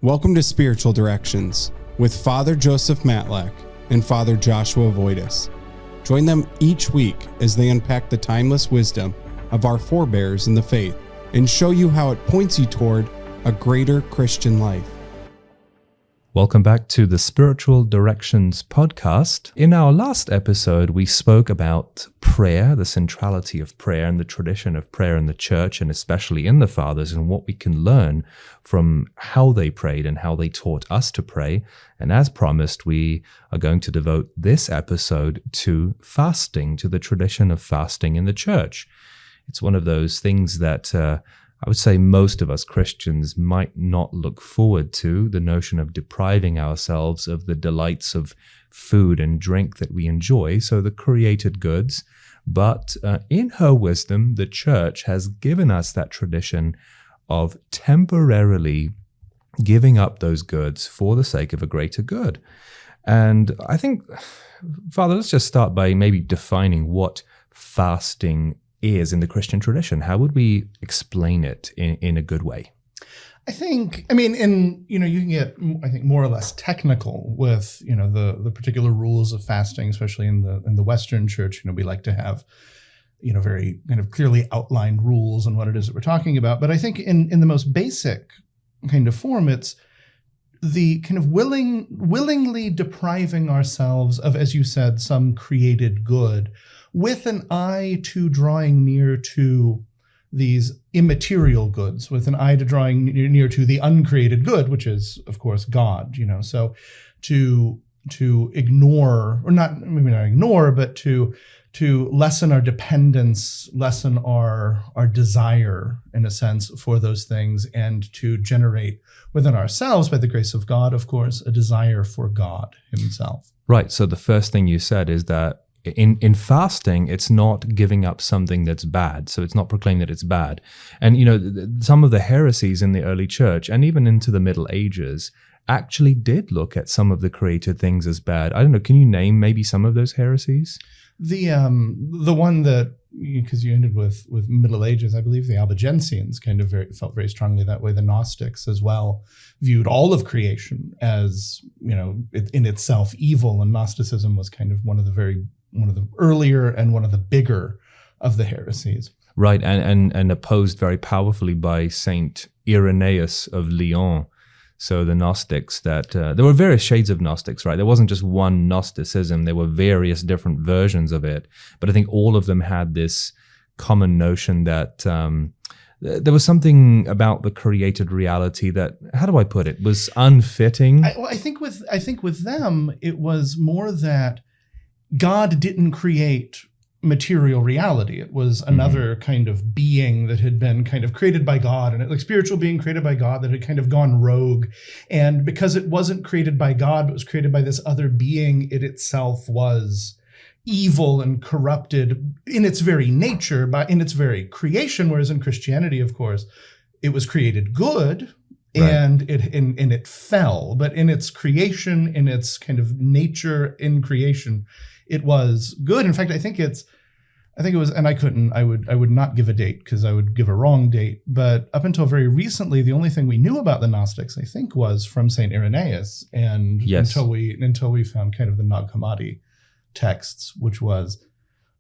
Welcome to Spiritual Directions with Father Joseph Matlak and Father Joshua Voitus. Join them each week as they unpack the timeless wisdom of our forebears in the faith and show you how it points you toward a greater Christian life. Welcome back to the Spiritual Directions podcast. In our last episode, we spoke about prayer, the centrality of prayer and the tradition of prayer in the church, and especially in the fathers, and what we can learn from how they prayed and how they taught us to pray. And as promised, we are going to devote this episode to fasting, to the tradition of fasting in the church. It's one of those things that I would say most of us Christians might not look forward to, the notion of depriving ourselves of the delights of food and drink that we enjoy, so the created goods. But in her wisdom, the church has given us that tradition of temporarily giving up those goods for the sake of a greater good. And I think, Father, let's just start by maybe defining what fasting is in the Christian tradition. How would we explain it in a good way? You can get, I think, more or less technical with, the particular rules of fasting, especially in the Western church. We like to have, very kind of clearly outlined rules on what it is that we're talking about. But I think in the most basic kind of form, it's the kind of willingly depriving ourselves of, as you said, some created good, with an eye to drawing near to these immaterial goods, with an eye to drawing near to the uncreated good, which is, of course, God. So to ignore, or maybe not ignore, but to lessen our dependence, lessen our desire, in a sense, for those things, and to generate within ourselves, by the grace of God, of course, a desire for God himself. Right. So the first thing you said is that in fasting, it's not giving up something that's bad. So it's not proclaiming that it's bad. And, some of the heresies in the early church, and even into the Middle Ages, actually did look at some of the created things as bad. I don't know, can you name maybe some of those heresies? The one that, because you ended with Middle Ages, I believe the Albigensians kind of felt very strongly that way. The Gnostics as well viewed all of creation as, in itself evil, and Gnosticism was kind of one of the earlier and one of the bigger of the heresies. Right, and opposed very powerfully by Saint Irenaeus of Lyon. So the Gnostics there were various shades of Gnostics, right? There wasn't just one Gnosticism. There were various different versions of it. But I think all of them had this common notion that there was something about the created reality that, how do I put it, was unfitting. I think with them, it was more that God didn't create material reality. It was another kind of being that had been kind of created by God, and like spiritual being created by God that had kind of gone rogue. And because it wasn't created by God, but was created by this other being, it itself was evil and corrupted in its very nature, in its very creation. Whereas in Christianity, of course, it was created good. Right. And it fell, but in its creation, in its kind of nature in creation, it was good. In fact, I think it was, and I would not give a date because I would give a wrong date, but up until very recently, the only thing we knew about the Gnostics, I think, was from Saint Irenaeus, and yes, until we found kind of the Nag Hammadi texts, which was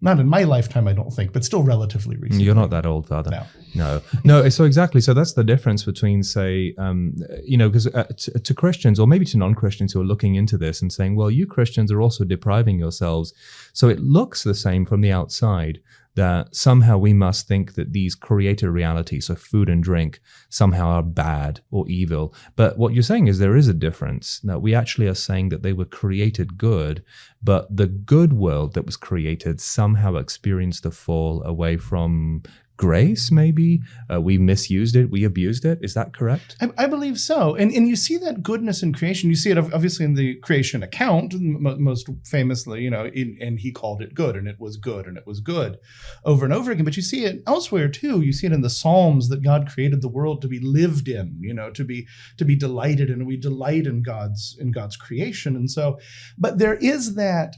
not in my lifetime, I don't think, but still relatively recent. You're not that old, Father. No. So exactly. So that's the difference between, say, because to Christians, or maybe to non-Christians who are looking into this and saying, well, you Christians are also depriving yourselves. So it looks the same from the outside, that somehow we must think that these created realities, so food and drink, somehow are bad or evil. But what you're saying is there is a difference. That we actually are saying that they were created good, but the good world that was created somehow experienced a fall away from grace, maybe. We misused it, we abused it. Is that correct? I believe so. And you see that goodness in creation. You see it obviously in the creation account, most famously, and he called it good, and it was good, and it was good, over and over again. But you see it elsewhere too. You see it in the Psalms that God created the world to be lived in, to be delighted in. And we delight in God's creation. And so, but there is that.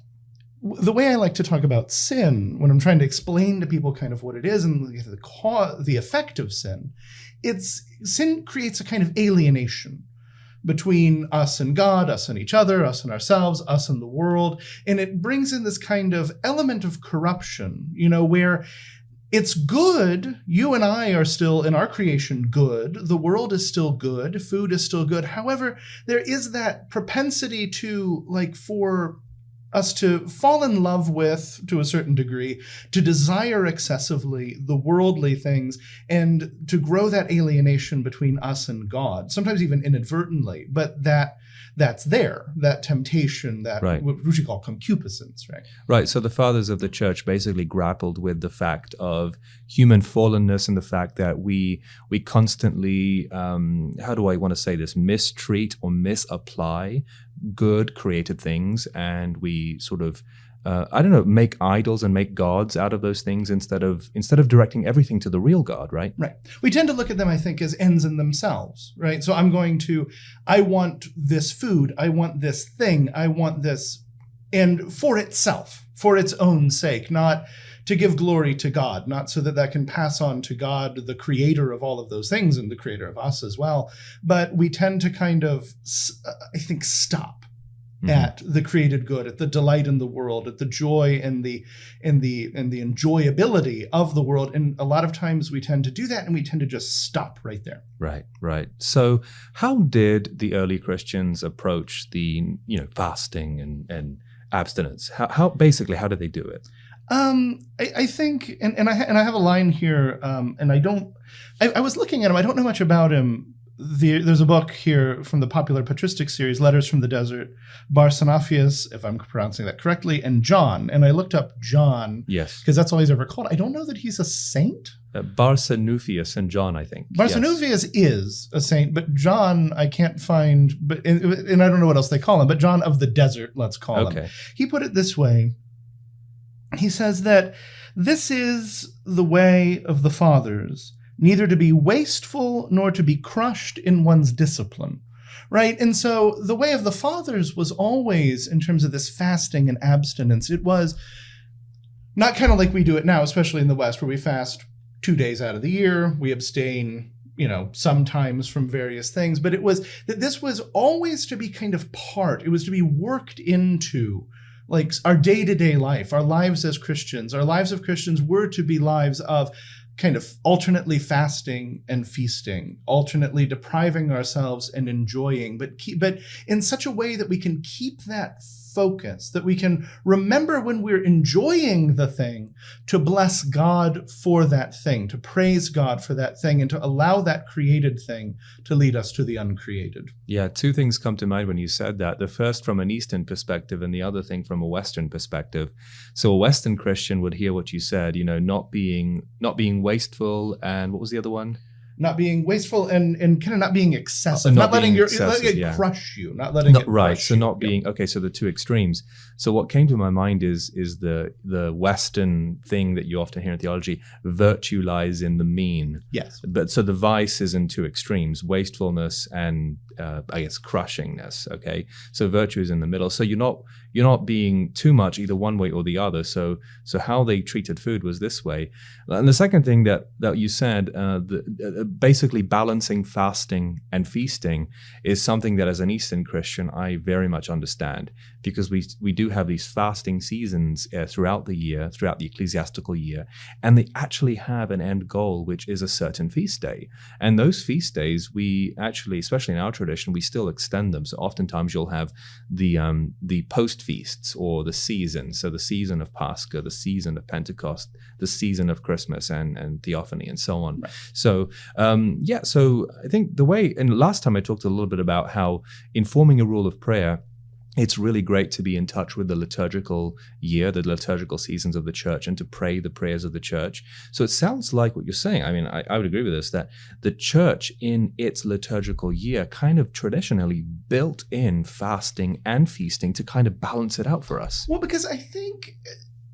The way I like to talk about sin, when I'm trying to explain to people kind of what it is and the effect of sin, sin creates a kind of alienation between us and God, us and each other, us and ourselves, us and the world. And it brings in this kind of element of corruption, where it's good. You and I are still in our creation good. The world is still good. Food is still good. However, there is that propensity to, for us to fall in love with, to a certain degree, to desire excessively the worldly things, and to grow that alienation between us and God, sometimes even inadvertently, but that's there, that temptation, that right. what we call concupiscence, right? Right. So the fathers of the church basically grappled with the fact of human fallenness and the fact that we constantly, how do I want to say this, mistreat or misapply good created things, and we sort of make idols and make gods out of those things instead of directing everything to the real God, right? Right. We tend to look at them, I think, as ends in themselves, right? So I want this food, I want this thing, I want this, and for itself, for its own sake, not to give glory to God, not so that can pass on to God, the creator of all of those things and the creator of us as well. But we tend to kind of, I think, stop at the created good, at the delight in the world, at the joy and the enjoyability of the world. And a lot of times we tend to do that, and we tend to just stop right there. Right. So how did the early Christians approach the fasting and abstinence? How did they do it? I think, and I have a line here, and I was looking at him. I don't know much about him. There's a book here from the popular patristic series, Letters from the Desert, Barsanaphius, if I'm pronouncing that correctly, and John. And I looked up John. Yes. Because that's all he's ever called. I don't know that he's a saint. Barsanuphius and John, I think. Barsanuphius is a saint, but John I can't find, and I don't know what else they call him, but John of the Desert, let's call him. He put it this way. He says that this is the way of the fathers, neither to be wasteful nor to be crushed in one's discipline, right? And so the way of the fathers was always, in terms of this fasting and abstinence, it was not kind of like we do it now, especially in the West, where we fast 2 days out of the year, we abstain, sometimes from various things, but it was that this was always to be kind of it was to be worked into our day-to-day life, our lives as Christians. Our lives of Christians were to be lives of kind of alternately fasting and feasting, alternately depriving ourselves and enjoying, but in such a way that we can keep that focus, that we can remember when we're enjoying the thing to bless God for that thing, to praise God for that thing, and to allow that created thing to lead us to the uncreated. Yeah, two things come to mind when you said that. The first from an Eastern perspective and the other thing from a Western perspective. So a Western Christian would hear what you said, not being wasteful, and what was the other one? Not being wasteful and kind of not being excessive, not letting it crush you, not letting it right. Crush so you. Not being okay. So the two extremes. So what came to my mind is the Western thing that you often hear in theology: virtue lies in the mean. Yes. But so the vice is in two extremes: wastefulness and crushingness. Okay. So virtue is in the middle. So you're not being too much either one way or the other. So how they treated food was this way. And the second thing that you said, basically balancing fasting and feasting, is something that as an Eastern Christian I very much understand, because we do have these fasting seasons throughout the year, throughout the ecclesiastical year, and they actually have an end goal, which is a certain feast day. And those feast days, we actually, especially in our tradition, we still extend them. So oftentimes you'll have the post feasts or the season. So the season of Pascha, the season of Pentecost, the season of Christmas and Theophany and so on. Right. So so I think the way, and last time I talked a little bit about how in forming a rule of prayer, it's really great to be in touch with the liturgical year, the liturgical seasons of the church, and to pray the prayers of the church. So it sounds like what you're saying. I mean, I would agree with this, that the church in its liturgical year kind of traditionally built in fasting and feasting to kind of balance it out for us. Well, because I think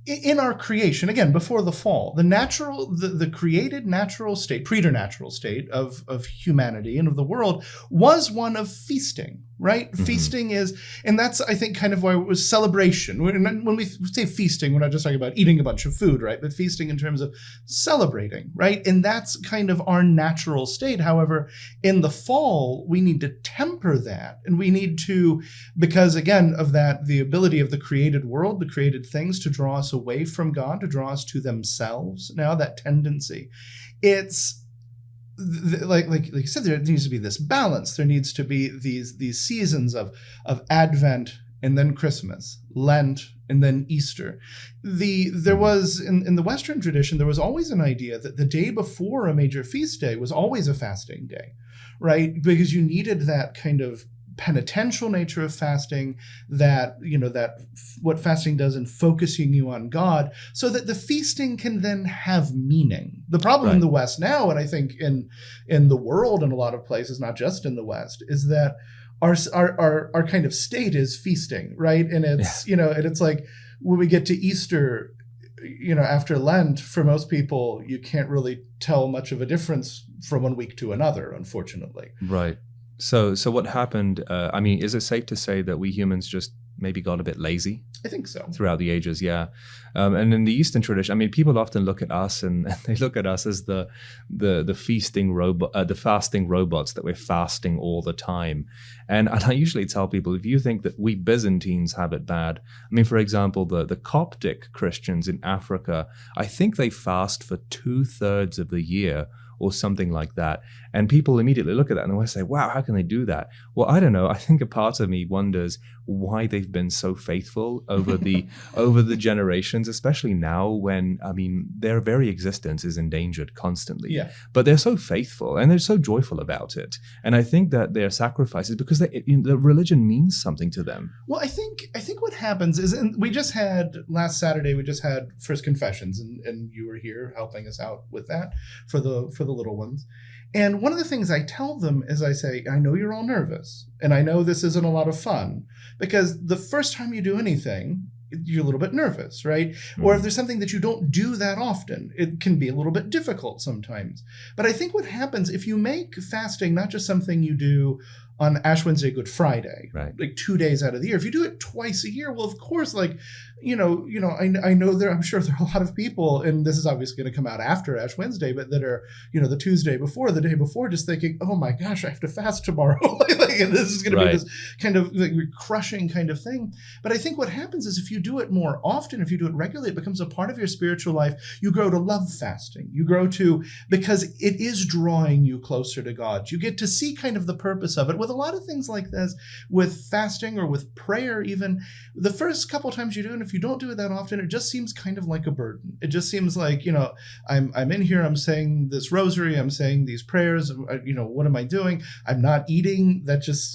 in our creation, again, before the fall, the created natural state, preternatural state of humanity and of the world was one of feasting, right? Feasting is, and that's, I think, kind of why it was celebration. When we say feasting, we're not just talking about eating a bunch of food, right? But feasting in terms of celebrating, right? And that's kind of our natural state. However, in the fall, we need to temper that. And we need to, because again, of that, the ability of the created world, the created things to draw us away from God, to draw us to themselves. Now that tendency, it's, like you said, there needs to be this balance. There needs to be these seasons of Advent and then Christmas, Lent, and then Easter. There was in the Western tradition, there was always an idea that the day before a major feast day was always a fasting day, right? Because you needed that kind of penitential nature of fasting, that what fasting does in focusing you on God, so that the feasting can then have meaning. The problem in the West now, and I think in the world in a lot of places, not just in the West, is that our kind of state is feasting, right? And it's and it's like when we get to Easter, after Lent, for most people, you can't really tell much of a difference from one week to another, unfortunately. Right. So what happened? Is it safe to say that we humans just maybe got a bit lazy? I think so. Throughout the ages, yeah. And in the Eastern tradition, people often look at us and they look at us as the feasting robot, the fasting robots, that we're fasting all the time. And I usually tell people, if you think that we Byzantines have it bad, for example, the Coptic Christians in Africa, I think they fast for 2/3 of the year, or something like that. And people immediately look at that and they say, wow, how can they do that? Well, I don't know. I think a part of me wonders why they've been so faithful over the generations, especially now when, their very existence is endangered constantly. Yeah. But they're so faithful and they're so joyful about it. And I think that their sacrifices, because the religion means something to them. Well, I think what happens is, and we just had, last Saturday, we just had First Confessions, and you were here helping us out with that for the little ones. And one of the things I tell them is, I say, I know you're all nervous, and I know this isn't a lot of fun, because the first time you do anything, you're a little bit nervous, right? Mm-hmm. Or if there's something that you don't do that often, it can be a little bit difficult sometimes. But I think what happens, if you make fasting not just something you do on Ash Wednesday, Good Friday, right, like 2 days out of the year, if you do it twice a year, well, of course, I know I'm sure there are a lot of people, and this is obviously going to come out after Ash Wednesday, but that are, the Tuesday before, the day before, just thinking, oh my gosh, I have to fast tomorrow. And this is going to be this kind of crushing kind of thing. But I think what happens is, if you do it more often, if you do it regularly, it becomes a part of your spiritual life. You grow to love fasting. You grow to, because it is drawing you closer to God. You get to see kind of the purpose of it. With a lot of things like this, with fasting or with prayer even, the first couple times you do it, if you don't do it that often, it just seems kind of like a burden. It just seems like, I'm in here, I'm saying this rosary, I'm saying these prayers, what am I doing? I'm not eating.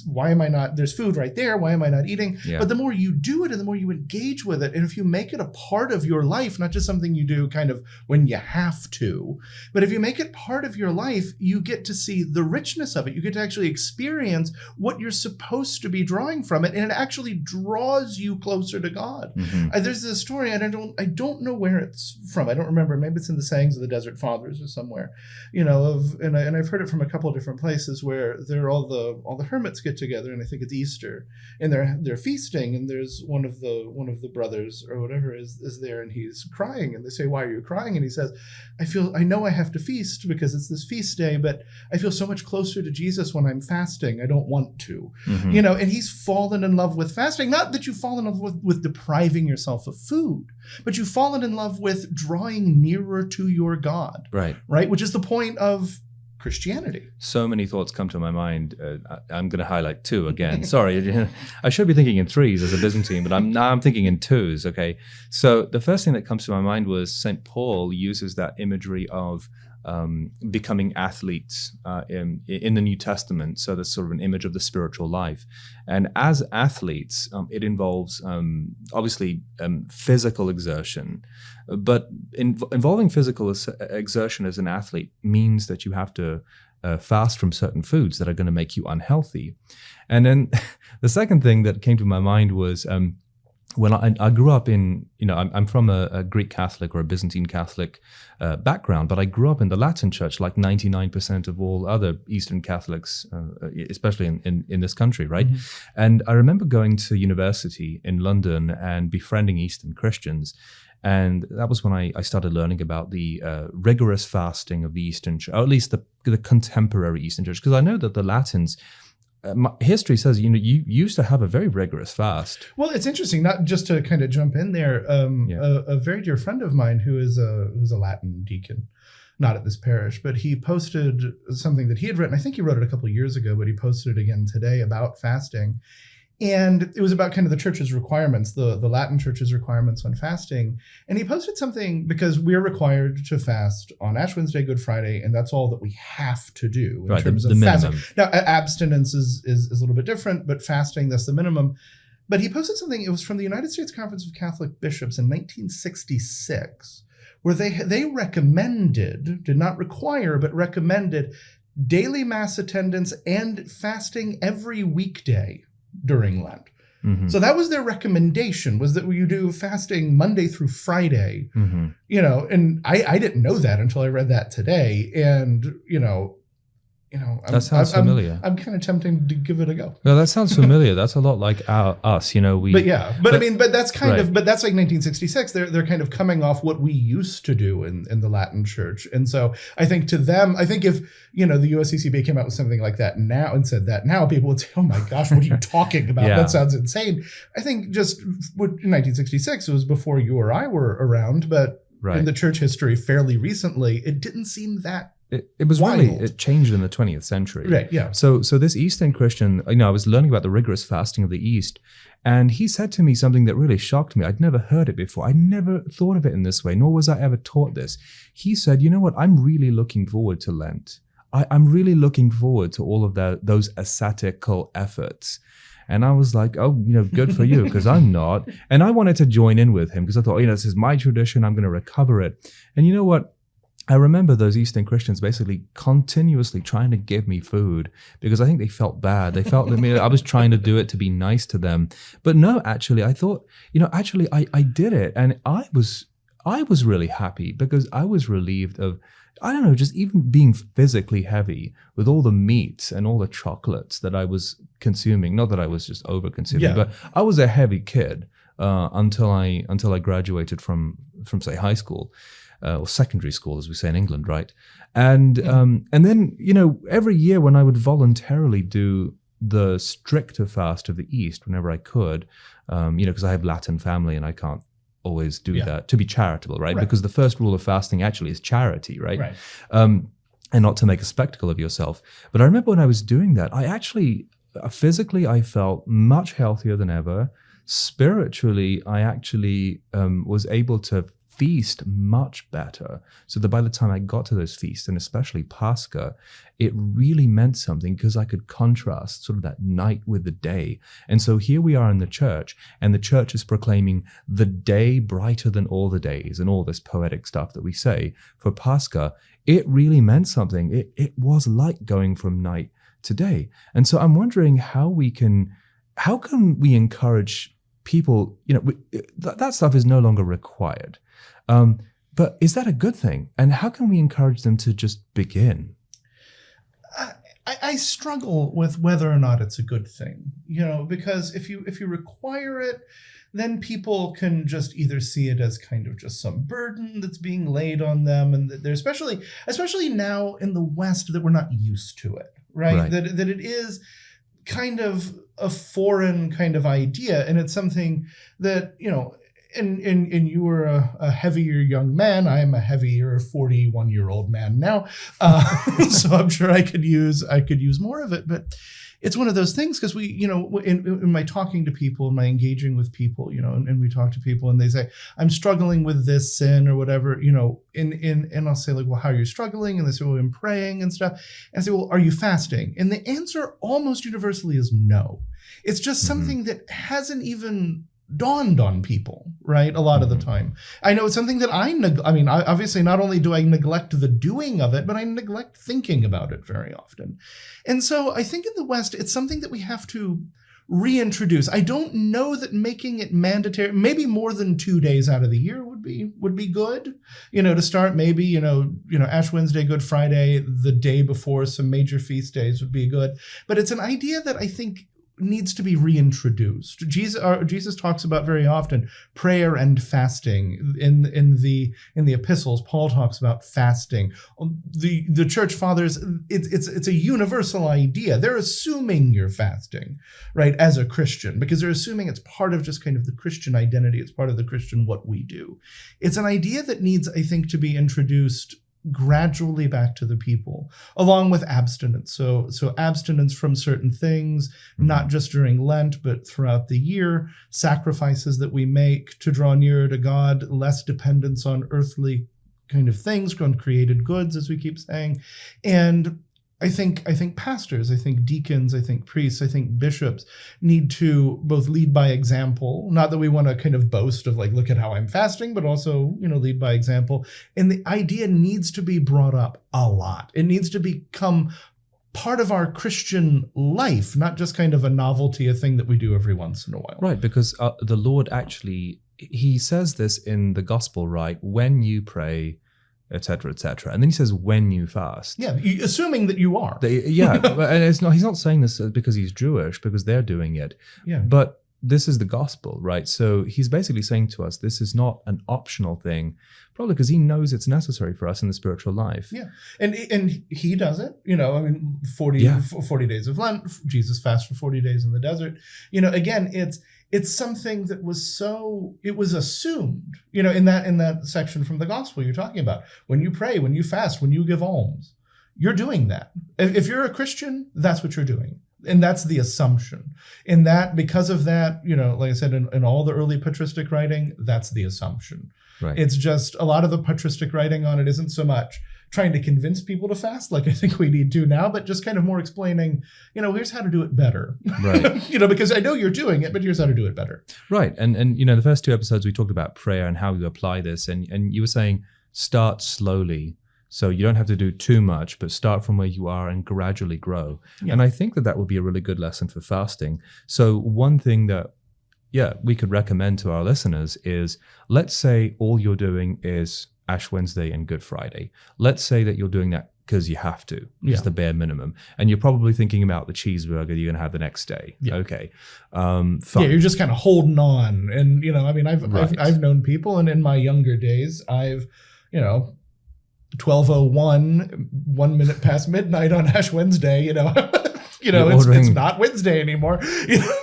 Why am I not? There's food right there. Why am I not eating? Yeah. But the more you do it and the more you engage with it, and if you make it a part of your life, not just something you do kind of when you have to, but if you make it part of your life, you get to see the richness of it. You get to actually experience what you're supposed to be drawing from it, and it actually draws you closer to God. Mm-hmm. There's this story, and I don't know where it's from. I don't remember. Maybe it's in the Sayings of the Desert Fathers or somewhere, and I've heard it from a couple of different places where they're all the hermits get together, and I think it's Easter, and they're feasting, and there's one of the brothers or whatever is there, and he's crying, and they say, why are you crying? And he says, I know I have to feast because it's this feast day, but I feel so much closer to Jesus when I'm fasting. I don't want to, mm-hmm. And he's fallen in love with fasting. Not that you fall in love with depriving yourself of food, but you've fallen in love with drawing nearer to your God, right? Which is the point of Christianity. So many thoughts come to my mind. I'm going to highlight two again. Sorry, I should be thinking in threes as a Byzantine, but I'm thinking in twos. Okay, so the first thing that comes to my mind was St. Paul uses that imagery of becoming athletes in the New Testament. So that's sort of an image of the spiritual life. And as athletes, it involves obviously physical exertion. But involving physical exertion as an athlete means that you have to fast from certain foods that are going to make you unhealthy. And then the second thing that came to my mind was when I grew up in, I'm from a Greek Catholic or a Byzantine Catholic background, but I grew up in the Latin Church, like 99% of all other Eastern Catholics, especially in this country, right? Mm-hmm. And I remember going to university in London and befriending Eastern Christians. And that was when I started learning about the rigorous fasting of the Eastern Church, or at least the contemporary Eastern Church, because I know that the Latins, history says, you used to have a very rigorous fast. Well, it's interesting, not just to kind of jump in there. A very dear friend of mine who's a Latin deacon, not at this parish, but he posted something that he had written. I think he wrote it a couple of years ago, but he posted it again today about fasting. And it was about kind of the church's requirements, the Latin church's requirements on fasting. And he posted something because we're required to fast on Ash Wednesday, Good Friday, and that's all that we have to do in terms of fasting. Now, abstinence is a little bit different, but fasting, that's the minimum. But he posted something, it was from the United States Conference of Catholic Bishops in 1966, where they recommended, did not require, but recommended daily mass attendance and fasting every weekday during Lent. Mm-hmm. So that was their recommendation, was that you do fasting Monday through Friday, mm-hmm. And I didn't know that until I read that today. And, that sounds familiar. I'm kind of tempting to give it a go. No, that sounds familiar. That's a lot like us, But that's kind of, but that's like 1966. They're kind of coming off what we used to do in the Latin Church. And so I think to them, I think if, the USCCB came out with something like that now and said that now, people would say, oh my gosh, what are you talking about? That sounds insane. I think just in 1966, it was before you or I were around, but in the church history fairly recently, it didn't seem that It was wild. It changed in the 20th century. Right, yeah. So this Eastern Christian, I was learning about the rigorous fasting of the East, and he said to me something that really shocked me. I'd never heard it before. I never thought of it in this way, nor was I ever taught this. He said, you know what, I'm really looking forward to Lent. I'm really looking forward to all of those ascetical efforts. And I was like, oh, good for you, because I'm not. And I wanted to join in with him because I thought, this is my tradition. I'm going to recover it. And you know what? I remember those Eastern Christians basically continuously trying to give me food because I think they felt bad. They felt that I was trying to do it to be nice to them. But no, actually, I thought, I did it. And I was really happy because I was relieved of, just even being physically heavy with all the meats and all the chocolates that I was consuming. Not that I was just over consuming, but I was a heavy kid until I graduated from say high school. Or secondary school, as we say in England, right? And then, every year when I would voluntarily do the stricter fast of the East, whenever I could, because I have Latin family and I can't always do that to be charitable, right? Because the first rule of fasting actually is charity, right? And not to make a spectacle of yourself. But I remember when I was doing that, I actually, physically, I felt much healthier than ever. Spiritually, I actually was able to feast much better, so that by the time I got to those feasts, and especially Pascha, it really meant something because I could contrast sort of that night with the day. And so here we are in the church, and the church is proclaiming the day brighter than all the days, and all this poetic stuff that we say for Pascha. It really meant something. It was like going from night to day. And so I'm wondering how can we encourage people, that stuff is no longer required. But is that a good thing? And how can we encourage them to just begin? I struggle with whether or not it's a good thing, because if you require it, then people can just either see it as kind of just some burden that's being laid on them. And they're especially now in the West that we're not used to it, right? That it is kind of a foreign kind of idea. And it's something that, and you were a heavier young man. I am a heavier 41-year-old man now. So I'm sure I could use more of it. But it's one of those things because we, in my talking to people, my engaging with people, and we talk to people and they say, I'm struggling with this sin or whatever, and I'll say like, well, how are you struggling? And they say, well, I'm praying and stuff. And I say, well, are you fasting? And the answer almost universally is no. It's just something that hasn't even dawned on people, right? A lot of the time. I know it's something that obviously not only do I neglect the doing of it, but I neglect thinking about it very often. And so I think in the West, it's something that we have to reintroduce. I don't know that making it mandatory, maybe more than 2 days out of the year would be good. To start, maybe, Ash Wednesday, Good Friday, the day before some major feast days would be good. But it's an idea that I think needs to be reintroduced. Jesus talks about very often prayer and fasting. In the epistles, Paul talks about fasting. The church fathers, it's a universal idea. They're assuming you're fasting, right, as a Christian, because they're assuming it's part of just kind of the Christian identity. It's part of the Christian what we do. It's an idea that needs, I think, to be introduced gradually back to the people, along with abstinence. So abstinence from certain things, not just during Lent, but throughout the year, sacrifices that we make to draw nearer to God, less dependence on earthly kind of things, on created goods, as we keep saying. And I think pastors, I think deacons, I think priests, I think bishops need to both lead by example. Not that we want to kind of boast of like, look at how I'm fasting, but also, lead by example. And the idea needs to be brought up a lot. It needs to become part of our Christian life, not just kind of a novelty, a thing that we do every once in a while. Right, because the Lord actually, he says this in the gospel, right? When you pray, etc., etc. And then he says, when you fast. Yeah, assuming that you are. And he's not saying this because he's Jewish, because they're doing it. Yeah. But this is the gospel, right? So he's basically saying to us, this is not an optional thing, probably because he knows it's necessary for us in the spiritual life. Yeah. And he does it, 40 days of Lent, Jesus fasts for 40 days in the desert. Again, it's something that it was assumed, in that section from the gospel you're talking about. When you pray, when you fast, when you give alms, you're doing that. If you're a Christian, that's what you're doing. And that's the assumption. And that, because of that, like I said, in all the early patristic writing, that's the assumption. Right. It's just a lot of the patristic writing on it isn't so much trying to convince people to fast, like I think we need to now, but just kind of more explaining, here's how to do it better. Right. Because I know you're doing it, but here's how to do it better. Right. And the first 2 episodes we talked about prayer and how you apply this, and you were saying start slowly. So you don't have to do too much, but start from where you are and gradually grow. Yeah. And I think that would be a really good lesson for fasting. So one thing that, we could recommend to our listeners is, let's say all you're doing is Ash Wednesday and Good Friday. Let's say that you're doing that because you have to, just the bare minimum. And you're probably thinking about the cheeseburger you're going to have the next day. Yeah. Okay. Fine. Yeah, you're just kind of holding on. And, I've known people, and in my younger days, I've, 12:01, 1 minute past midnight on Ash Wednesday, it's not Wednesday anymore.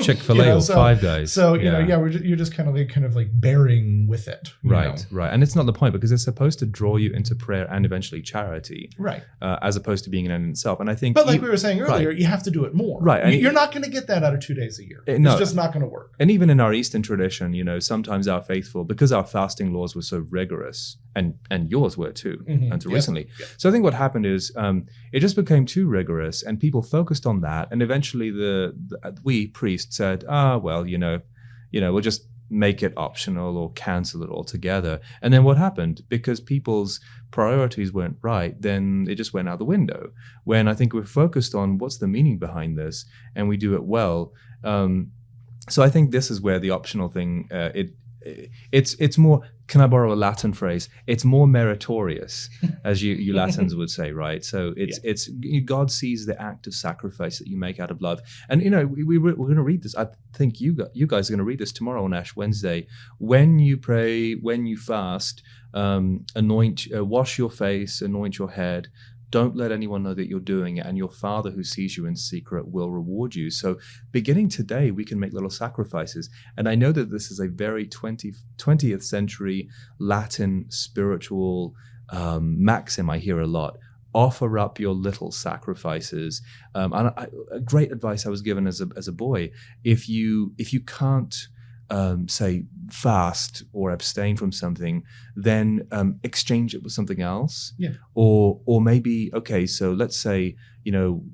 Chick-fil-A or Five Guys. So, you're just kind of like bearing with it. Right. And it's not the point, because it's supposed to draw you into prayer and eventually charity. Right. As opposed to being an end in itself. And I think... But like we were saying earlier, you have to do it more. Right. You're not going to get that out of 2 days a year. It's just not going to work. And even in our Eastern tradition, sometimes our faithful, because our fasting laws were so rigorous, and yours were too, until recently. Yep. So I think what happened is it just became too rigorous, and people focused on that. And eventually we priests said, we'll just make it optional or cancel it altogether. And then what happened? Because people's priorities weren't right, then it just went out the window. When I think we're focused on what's the meaning behind this, and we do it well. So I think this is where the optional thing, it's more, can I borrow a Latin phrase? It's more meritorious, as you Latins would say, right? So it's God sees the act of sacrifice that you make out of love. And we're going to read this. I think you guys are going to read this tomorrow on Ash Wednesday. When you pray, when you fast, wash your face, anoint your head. Don't let anyone know that you're doing it, and your Father who sees you in secret will reward you. So beginning today, we can make little sacrifices. And I know that this is a very 20th century Latin spiritual maxim I hear a lot. Offer up your little sacrifices. A great advice I was given as a boy, if you can't say fast or abstain from something, then exchange it with something else. Yeah. Or maybe, okay, so let's say, and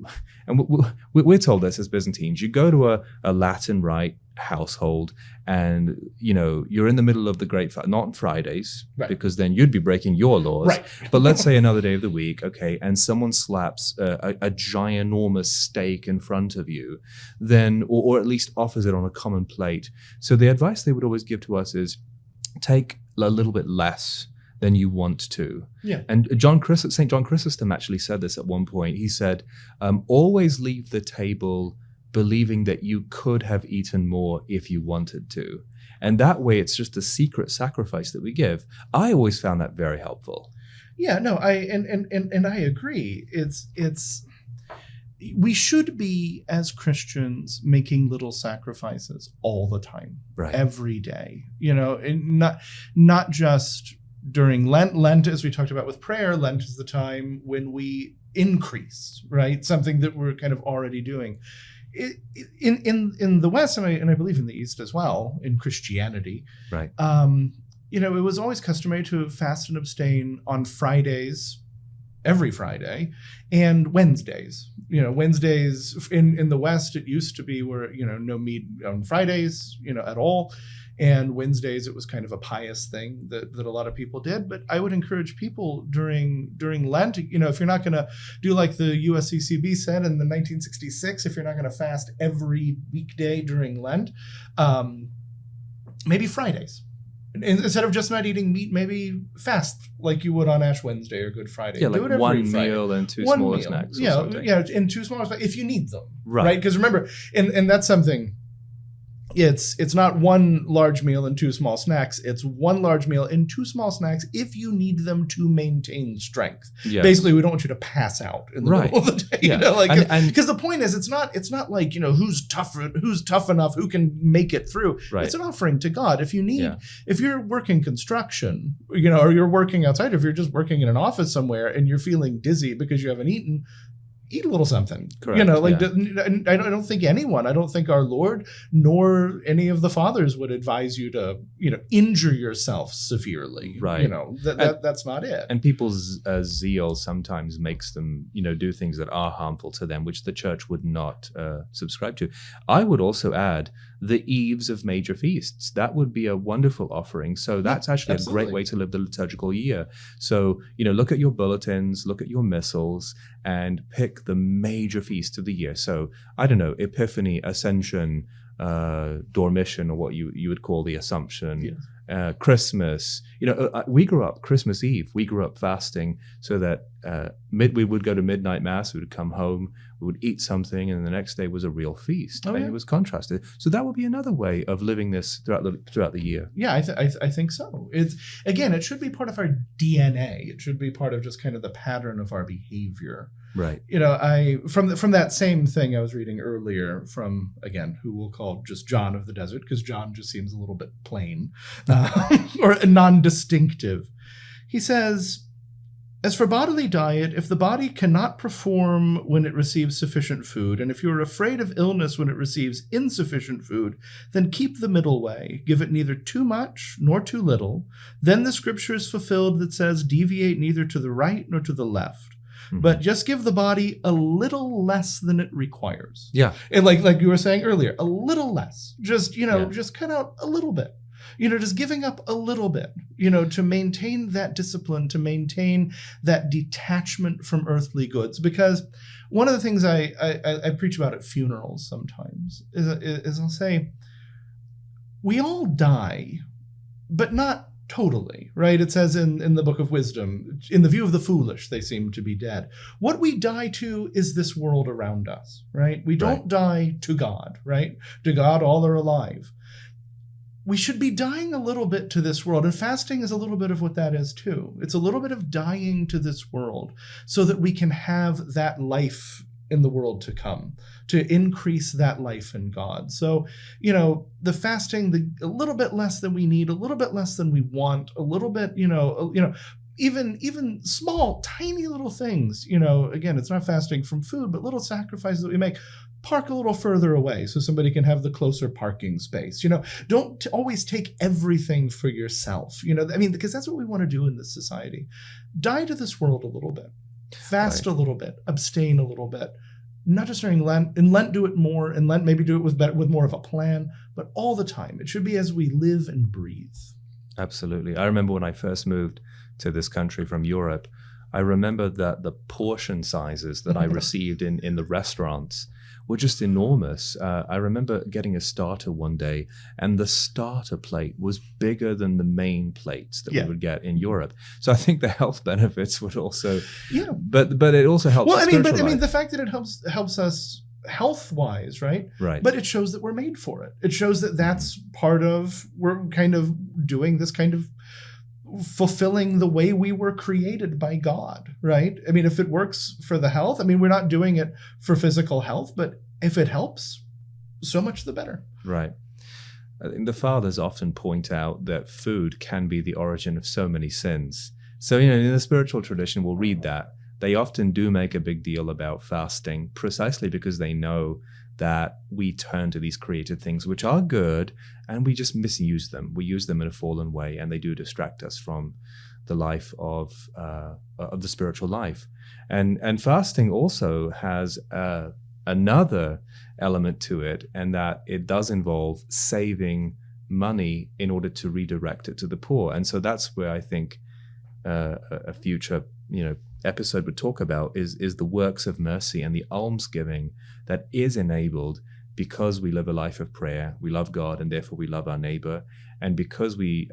we're told this as Byzantines, you go to a Latin rite household, and you're in the middle of the great not on Fridays, right, because then you'd be breaking your laws, right. But let's say another day of the week, okay, and someone slaps a ginormous steak in front of you, then or at least offers it on a common plate. So the advice they would always give to us is take a little bit less than you want to. Yeah. And St. John Chrysostom actually said this at one point. He said, always leave the table believing that you could have eaten more if you wanted to. And that way, it's just a secret sacrifice that we give. I always found that very helpful. Yeah, no, I agree. It's we should be, as Christians, making little sacrifices all the time, right, every day. And not just during Lent. Lent, as we talked about with prayer, Lent is the time when we increase, right? Something that we're kind of already doing. In the West, and I believe in the East as well, in Christianity, right? It was always customary to fast and abstain on Fridays, every Friday, and Wednesdays. Wednesdays in the West, it used to be where no meat on Fridays, at all. And Wednesdays, it was kind of a pious thing that a lot of people did. But I would encourage people during Lent, if you're not going to do like the USCCB said in the 1966, if you're not going to fast every weekday during Lent, maybe Fridays. Instead of just not eating meat, maybe fast like you would on Ash Wednesday or Good Friday. Yeah, do like it every one Friday. meal and two One smaller meal. snacks. Or yeah, something. yeah, and two smaller snacks if you need them, right? Right? Because remember, and that's something. It's not one large meal and two small snacks. It's one large meal and two small snacks if you need them to maintain strength. Yes. Basically, we don't want you to pass out in the middle of the day. Yeah. Because the point is, it's not like who's tough enough, who can make it through. Right. It's an offering to God. If you need, if you're working construction, or you're working outside, if you're just working in an office somewhere and you're feeling dizzy because you haven't eaten. Eat a little something. Correct, I don't think anyone, I don't think our Lord nor any of the fathers would advise you to, injure yourself severely. Right. That's not it. And people's zeal sometimes makes them, do things that are harmful to them, which the church would not subscribe to. I would also add the eves of major feasts. That would be a wonderful offering. So that's actually absolutely. a great way to live the liturgical year. So, look at your bulletins, look at your missals, and pick the major feast of the year. So, I don't know, Epiphany, Ascension, Dormition, or what you would call the Assumption. Yes. Christmas, we grew up Christmas Eve. We grew up fasting so that we would go to midnight mass. We would come home, we would eat something, and the next day was a real feast. And it was contrasted. So that would be another way of living this throughout the year. Yeah, I think so. It should be part of our DNA. It should be part of just kind of the pattern of our behavior. Right. From that same thing I was reading earlier from, again, who we'll call just John of the Desert, because John just seems a little bit plain or non-distinctive. He says, as for bodily diet, if the body cannot perform when it receives sufficient food, and if you are afraid of illness when it receives insufficient food, then keep the middle way. Give it neither too much nor too little. Then the scripture is fulfilled that says, deviate neither to the right nor to the left. But just give the body a little less than it requires. Yeah. And like you were saying earlier, a little less. Just, just cut out a little bit. Just giving up a little bit, to maintain that discipline, to maintain that detachment from earthly goods. Because one of the things I preach about at funerals sometimes is I'll say, we all die, but not totally, right? It says in the Book of Wisdom, in the view of the foolish, they seem to be dead. What we die to is this world around us, right? We don't die to God, right? To God, all are alive. We should be dying a little bit to this world, and fasting is a little bit of what that is too. It's a little bit of dying to this world so that we can have that life in the world to come, to increase that life in God. So, the fasting, a little bit less than we need, a little bit less than we want, a little bit, even small, tiny little things, again, it's not fasting from food, but little sacrifices that we make. Park a little further away so somebody can have the closer parking space. Don't always take everything for yourself, because that's what we want to do in this society. Die to this world a little bit, fast a little bit, abstain a little bit, not just during Lent. In Lent, do it more. In Lent, maybe do it with more of a plan, but all the time. It should be as we live and breathe. Absolutely. I remember when I first moved to this country from Europe, I remember that the portion sizes that I received in the restaurants were just enormous. I remember getting a starter one day, and the starter plate was bigger than the main plates that we would get in Europe. So I think the health benefits would also, but it also helps. Well, I mean, the fact that it helps us health-wise, right? Right. But it shows that we're made for it. It shows that that's part of, we're kind of doing this kind of fulfilling the way we were created by God, right? I mean, if it works for the health, I mean, we're not doing it for physical health, but if it helps, so much the better. Right. I think the fathers often point out that food can be the origin of so many sins. So, in the spiritual tradition, we'll read that. They often do make a big deal about fasting precisely because they know that we turn to these created things which are good and we just misuse them. We use them in a fallen way, and they do distract us from the life of the spiritual life. And fasting also has another element to it, and that it does involve saving money in order to redirect it to the poor. And so that's where I think a future episode would talk about is the works of mercy and the almsgiving that is enabled because we live a life of prayer. We love God, and therefore we love our neighbor. And because we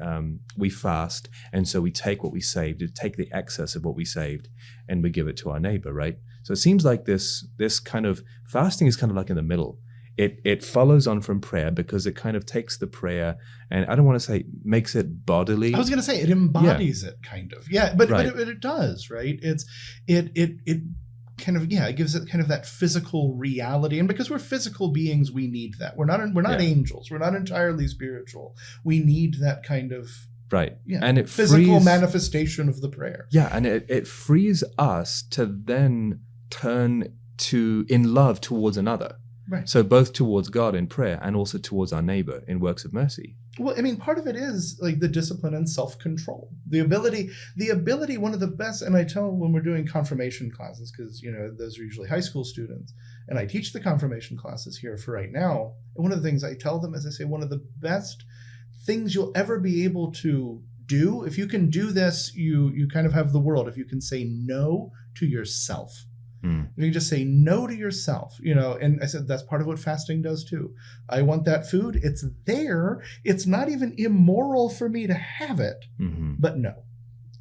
fast, and so we take what we saved, we take the excess of what we saved, and we give it to our neighbor, right? So it seems like this kind of fasting is kind of like in the middle. It follows on from prayer because it kind of takes the prayer, and I don't want to say makes it bodily. I was going to say it embodies it kind of. Yeah, but it does, right? It kind of, it gives it kind of that physical reality. And because we're physical beings, we need that. We're not angels. We're not entirely spiritual. We need that kind of and it physical manifestation of the prayer. Yeah, and it frees us to then turn in love towards another. Right. So both towards God in prayer and also towards our neighbor in works of mercy. Well, I mean, part of it is like the discipline and self-control, the ability, one of the best, and I tell when we're doing confirmation classes, because, those are usually high school students, and I teach the confirmation classes here for right now. And one of the things I tell them is I say, one of the best things you'll ever be able to do, if you can do this, you kind of have the world. If you can say no to yourself. You can just say no to yourself, and I said, that's part of what fasting does too. I want that food. It's there. It's not even immoral for me to have it, but no,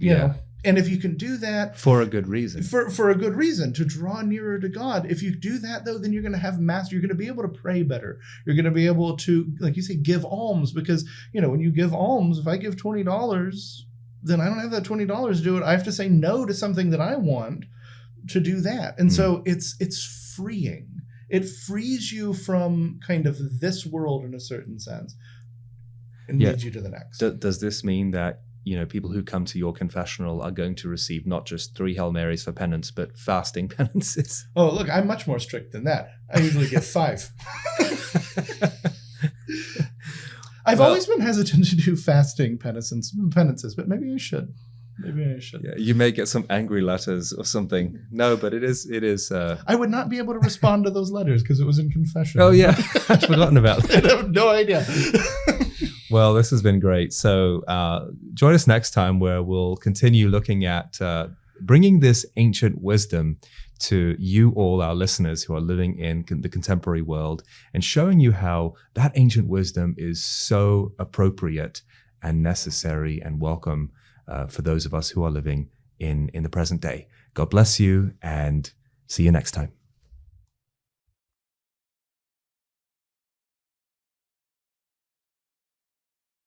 you know, and if you can do that for a good reason, for a good reason, to draw nearer to God, if you do that though, then you're going to have you're going to be able to pray better. You're going to be able to, like you say, give alms, because, when you give alms, if I give $20, then I don't have that $20 to do it. I have to say no to something that I want to do that. And so it's freeing. It frees you from kind of this world in a certain sense and leads you to the next. Does this mean that, people who come to your confessional are going to receive not just 3 Hail Marys for penance, but fasting penances? Oh, look, I'm much more strict than that. I usually get 5. I've always been hesitant to do fasting penances, but maybe I should. Yeah, you may get some angry letters or something. No, but it is. I would not be able to respond to those letters because it was in confession. Oh yeah, I'd forgotten about that. I have no idea. Well, this has been great. So join us next time where we'll continue looking at bringing this ancient wisdom to you all, our listeners who are living in the contemporary world, and showing you how that ancient wisdom is so appropriate and necessary and welcome for those of us who are living in the present day. God bless you, and see you next time.